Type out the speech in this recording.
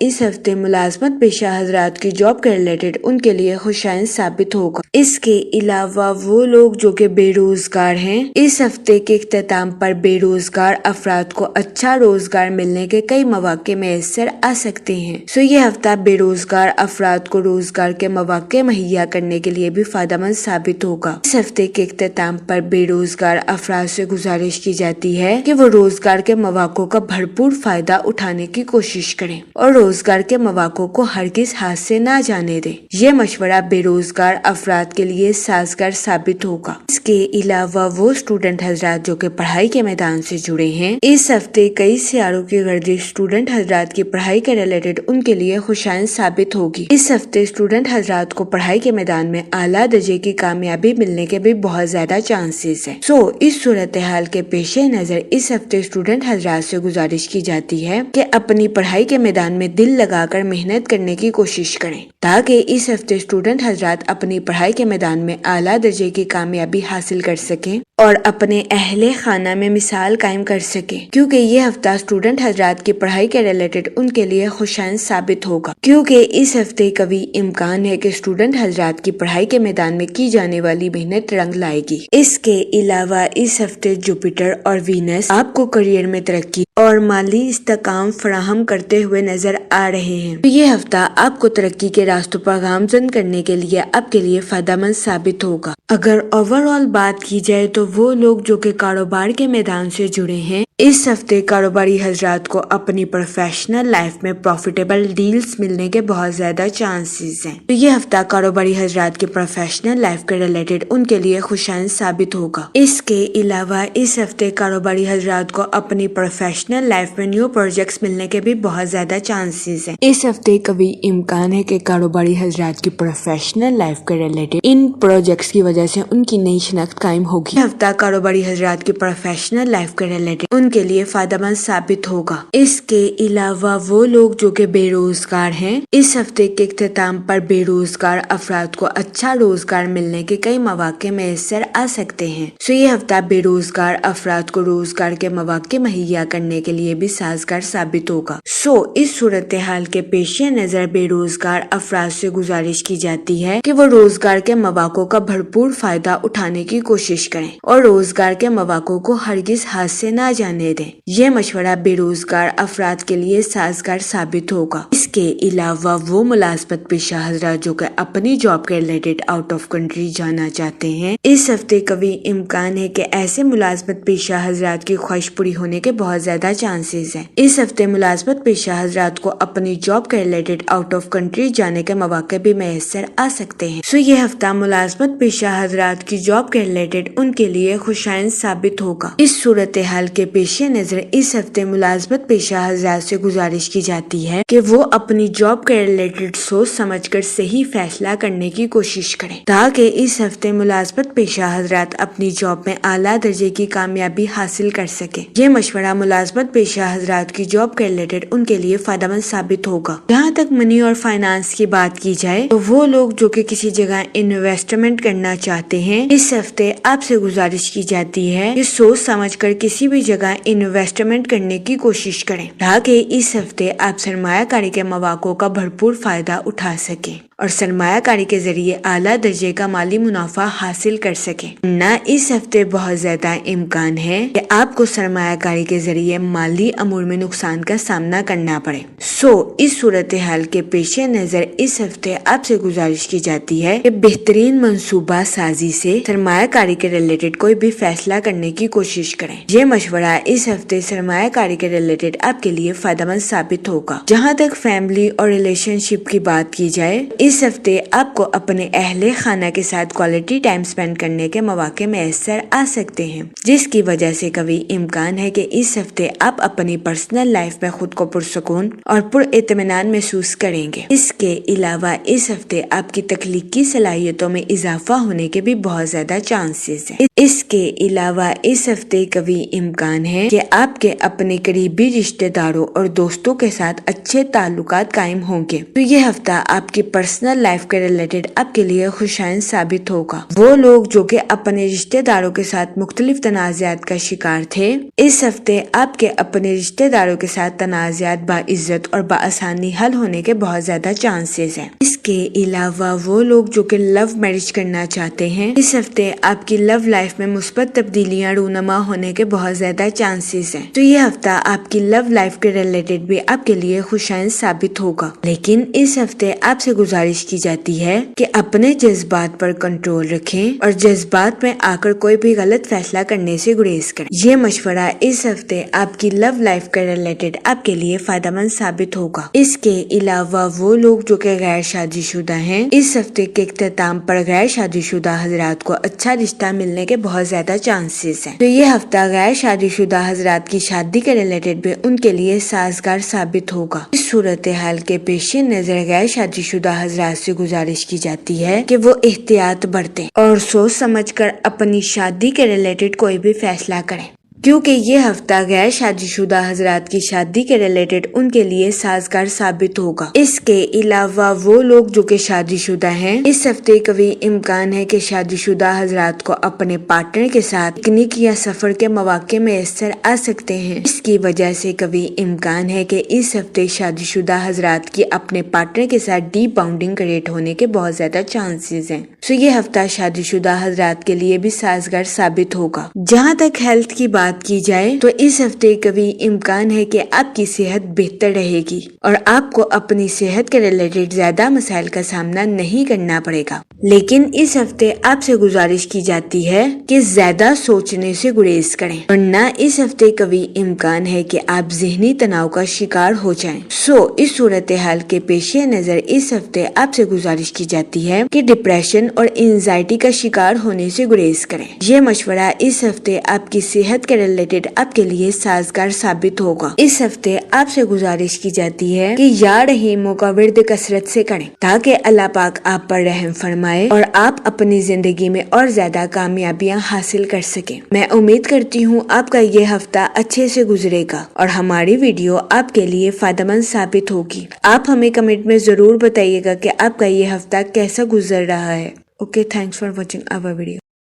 اس ہفتے ملازمت پیشہ حضرات کی جاب کے ریلیٹڈ ان کے لیے خوشائن ثابت ہوگا۔ اس کے علاوہ وہ لوگ جو کہ بے روزگار ہیں، اس ہفتے کے اختتام پر بے روزگار افراد کو اچھا روزگار ملنے کے کئی مواقع میسر آ سکتے ہیں۔ یہ ہفتہ بے روزگار افراد کو روزگار کے مواقع مہیا کرنے کے لیے بھی فائدہ مند ثابت ہوگا۔ اس ہفتے کے اختتام پر بے روزگار افراد سے گزارش کی جاتی ہے کہ وہ روزگار کے مواقع کا بھرپور فائدہ اٹھانے کی کوشش کریں اور روزگار کے مواقع کو ہرگز ہاتھ سے نہ جانے دیں۔ یہ مشورہ بے روزگار افراد کے لیے سازگار ثابت ہوگا۔ اس کے علاوہ وہ اسٹوڈنٹ حضرات جو کہ پڑھائی کے میدان سے جڑے ہیں، اس ہفتے کئی سیاروں کی گردش اسٹوڈنٹ حضرات کی پڑھائی کے ریلیٹڈ ان کے لیے خوشائن ثابت ہوگی۔ اس ہفتے اسٹوڈنٹ حضرات کو پڑھائی کے میدان میں اعلیٰ درجے کی کامیابی ملنے کے بھی بہت زیادہ چانسز ہیں۔ اس صورتحال کے پیش نظر اس ہفتے اسٹوڈنٹ حضرات سے گزارش کی جاتی ہے کہ اپنی پڑھائی کے میدان میں دل لگا کر محنت کرنے کی کوشش کریں تاکہ اس ہفتے اسٹوڈنٹ حضرات اپنی پڑھائی کے میدان میں اعلیٰ درجے کی کامیابی حاصل کر سکیں اور اپنے اہل خانہ میں مثال قائم کر سکیں، کیونکہ یہ ہفتہ اسٹوڈنٹ حضرات کی پڑھائی کے ریلیٹڈ ان کے لیے خوشائن ثابت ہوگا، کیونکہ اس ہفتے قوی امکان ہے کہ اسٹوڈنٹ حضرات کی پڑھائی کے میدان میں کی جانے والی محنت رنگ لائے گی۔ اس کے علاوہ اس ہفتے جوپیٹر اور وینس آپ کو کیریئر میں ترقی اور مالی استحکام فراہم کرتے ہوئے نظر آ رہے ہیں۔ یہ ہفتہ آپ کو ترقی کے راستوں پر گامزن کرنے کے لیے آپ کے لیے فائدہ مند ثابت ہوگا۔ اگر اوور آل بات کی جائے تو وہ لوگ جو کہ کاروبار کے میدان سے جڑے ہیں، اس ہفتے کاروباری حضرات کو اپنی پروفیشنل لائف میں پروفیٹیبل ڈیلز ملنے کے بہت زیادہ چانسز ہیں۔ یہ ہفتہ کاروباری حضرات کی پروفیشنل لائف کے ریلیٹڈ ان کے لیے خوشائن ثابت ہوگا۔ اس کے علاوہ اس ہفتے کاروباری حضرات کو اپنی پروفیشنل لائف میں نیو پروجیکٹس ملنے کے بھی بہت زیادہ چانسز ہیں۔ اس ہفتے قوی امکان ہے کہ کاروباری حضرات کی پروفیشنل لائف کے ریلیٹڈ ان پروجیکٹس کی وجہ سے ان کی نئی شناخت قائم ہوگی۔ یہ ہفتہ کاروباری حضرات کی پروفیشنل لائف کے ریلیٹڈ ان کے لیے فائدہ مند ثابت ہوگا۔ اس کے علاوہ وہ لوگ جو کہ بے روزگار ہیں، اس ہفتے کے اختتام پر بے روزگار افراد کو اچھا روزگار ملنے کے کئی مواقع میسر آ سکتے ہیں۔ یہ ہفتہ بے روزگار افراد کو روزگار کے مواقع مہیا کرنے کے لیے بھی سازگار ثابت ہوگا۔ اس صورتحال کے پیش نظر بے روزگار افراد سے گزارش کی جاتی ہے کہ وہ روزگار کے مواقع کا بھرپور فائدہ اٹھانے کی کوشش کریں اور روزگار کے مواقع کو ہرگز ہاتھ سے نہ جانے دیں۔ یہ مشورہ بے روزگار افراد کے لیے سازگار ثابت ہوگا۔ اس کے علاوہ وہ ملازمت پیشہ حضرات جو کہ اپنی جاب کے ریلیٹڈ آؤٹ آف کنٹری جانا چاہتے ہیں، اس ہفتے قوی امکان ہے کہ ایسے ملازمت پیشہ حضرات کی خواہش پوری ہونے کے بہت زیادہ چانسز ہیں۔ اس ہفتے ملازمت پیشہ حضرات کو اپنی جاب کے ریلیٹڈ آؤٹ آف کنٹری جانے کے مواقع بھی میسر آ سکتے ہیں۔ یہ ہفتہ ملازمت پیشہ حضرات کی جاب کے ریلیٹڈ ان کے لیے خوشائن ثابت ہوگا۔ اس صورتحال کے پیش نظر اس ہفتے ملازمت پیشہ حضرات سے گزارش کی جاتی ہے کہ وہ اپنی جاب کے ریلیٹڈ سوچ سمجھ کر صحیح فیصلہ کرنے کی کوشش کریں تاکہ اس ہفتے ملازمت پیشہ حضرات اپنی جاب میں اعلیٰ درجے کی کامیابی حاصل کر سکیں۔ یہ مشورہ ملازمت پیشہ حضرات کی جاب کے ریلیٹڈ ان کے لیے فائدہ مند ثابت ہوگا۔ جہاں تک منی اور فائنانس کی بات کی جائے تو وہ لوگ جو کہ کسی جگہ انویسٹمنٹ کرنا چاہتے ہیں، اس ہفتے آپ سے گزارش کی جاتی ہے کہ سوچ سمجھ کر کسی بھی جگہ انویسٹمنٹ کرنے کی کوشش کریں تاکہ اس ہفتے آپ سرمایہ کاری کے مواقع کا بھرپور فائدہ اٹھا سکیں اور سرمایہ کاری کے ذریعے اعلیٰ درجے کا مالی منافع حاصل کر سکیں۔ اس ہفتے بہت زیادہ امکان ہے کہ آپ کو سرمایہ کاری کے ذریعے مالی امور میں نقصان کا سامنا کرنا پڑے۔ اس صورتحال کے پیش نظر اس ہفتے آپ سے گزارش کی جاتی ہے کہ بہترین منصوبہ سازی سے سرمایہ کاری کے ریلیٹڈ کوئی بھی فیصلہ کرنے کی کوشش کریں۔ یہ مشورہ اس ہفتے سرمایہ کاری کے ریلیٹڈ آپ کے لیے فائدہ مند ثابت ہوگا۔ جہاں تک فیملی اور ریلیشن شپ کی بات کی جائے، اس ہفتے آپ کو اپنے اہل خانہ کے ساتھ کوالٹی ٹائم سپینڈ کرنے کے مواقع میسر آ سکتے ہیں، جس کی وجہ سے قوی امکان ہے کہ اس ہفتے آپ اپنی پرسنل لائف میں خود کو پرسکون اور پر اطمینان محسوس کریں گے۔ اس کے علاوہ اس ہفتے آپ کی تخلیقی صلاحیتوں میں اضافہ ہونے کے بھی بہت زیادہ چانسز ہیں۔ اس کے علاوہ اس ہفتے قوی امکان ہے کہ آپ کے اپنے قریبی رشتہ داروں اور دوستوں کے ساتھ اچھے تعلقات قائم ہوں گے۔ یہ ہفتہ آپ کی پرسنل پرسنل لائف کے ریلیٹڈ آپ کے لیے خوشائن ثابت ہوگا۔ وہ لوگ جو کہ اپنے رشتہ داروں کے ساتھ مختلف تنازعات کا شکار تھے، اس ہفتے آپ کے اپنے رشتہ داروں کے ساتھ تنازعات باعزت اور بآسانی حل ہونے کے بہت زیادہ چانسز ہیں۔ اس کے علاوہ وہ لوگ جو کہ لو میرج کرنا چاہتے ہیں، اس ہفتے آپ کی لو لائف میں مثبت تبدیلیاں رونما ہونے کے بہت زیادہ چانسز ہیں۔ تو یہ ہفتہ آپ کی لو لائف کے ریلیٹڈ بھی آپ کے لیے خوشائن ثابت ہوگا، لیکن اس ہفتے آپ سے گزارش کی جاتی ہے کہ اپنے جذبات پر کنٹرول رکھیں اور جذبات میں آ کر کوئی بھی غلط فیصلہ کرنے سے گریز کریں۔ یہ مشورہ اس ہفتے آپ کی لو لائف کے ریلیٹڈ آپ کے لیے فائدہ مند ثابت ہوگا۔ اس کے علاوہ وہ لوگ جو کہ غیر شادی شدہ ہیں، اس ہفتے کے اختتام پر غیر شادی شدہ حضرات کو اچھا رشتہ ملنے کے بہت زیادہ چانسز ہیں۔ تو یہ ہفتہ غیر شادی شدہ حضرات کی شادی کے ریلیٹڈ بھی ان کے لیے سازگار ثابت ہوگا۔ اس صورتحال کے پیش نظر غیر شادی شدہ حضرات سے گزارش کی جاتی ہے کہ وہ احتیاط برتیں اور سوچ سمجھ کر اپنی شادی کے ریلیٹڈ کوئی بھی فیصلہ کریں، کیونکہ یہ ہفتہ غیر شادی شدہ حضرات کی شادی کے ریلیٹڈ ان کے لیے سازگار ثابت ہوگا۔ اس کے علاوہ وہ لوگ جو کہ شادی شدہ ہیں، اس ہفتے قوی امکان ہے کہ شادی شدہ حضرات کو اپنے پارٹنر کے ساتھ پکنک یا سفر کے مواقع میسر آ سکتے ہیں۔ اس کی وجہ سے قوی امکان ہے کہ اس ہفتے شادی شدہ حضرات کی اپنے پارٹنر کے ساتھ ڈیپ باؤنڈنگ کریٹ ہونے کے بہت زیادہ چانسز ہیں۔ تو یہ ہفتہ شادی شدہ حضرات کے لیے بھی سازگار ثابت ہوگا۔ جہاں تک ہیلتھ کی بات کی جائے تو اس ہفتے قوی امکان ہے کہ آپ کی صحت بہتر رہے گی اور آپ کو اپنی صحت کے ریلیٹڈ زیادہ مسائل کا سامنا نہیں کرنا پڑے گا، لیکن اس ہفتے آپ سے گزارش کی جاتی ہے کہ زیادہ سوچنے سے گریز کریں، ورنہ اس ہفتے قوی امکان ہے کہ آپ ذہنی تناؤ کا شکار ہو جائیں۔ اس صورتحال کے پیش نظر اس ہفتے آپ سے گزارش کی جاتی ہے کہ ڈپریشن اور انزائٹی کا شکار ہونے سے گریز کریں۔ یہ مشورہ اس ہفتے آپ کی صحت کے ریلیٹڈ آپ کے لیے سازگار ثابت ہوگا۔ اس ہفتے آپ سے گزارش کی جاتی ہے کہ یا رحیموں کا ورد کثرت سے کریں تاکہ اللہ پاک آپ پر رحم فرمائے اور آپ اپنی زندگی میں اور زیادہ کامیابیاں حاصل کر سکیں۔ میں امید کرتی ہوں آپ کا یہ ہفتہ اچھے سے گزرے گا اور ہماری ویڈیو آپ کے لیے فائدہ مند ثابت ہوگی۔ آپ ہمیں کمنٹ میں ضرور بتائیے گا کہ آپ کا یہ ہفتہ کیسا گزر رہا ہے۔ Okay, thanks for watching our video.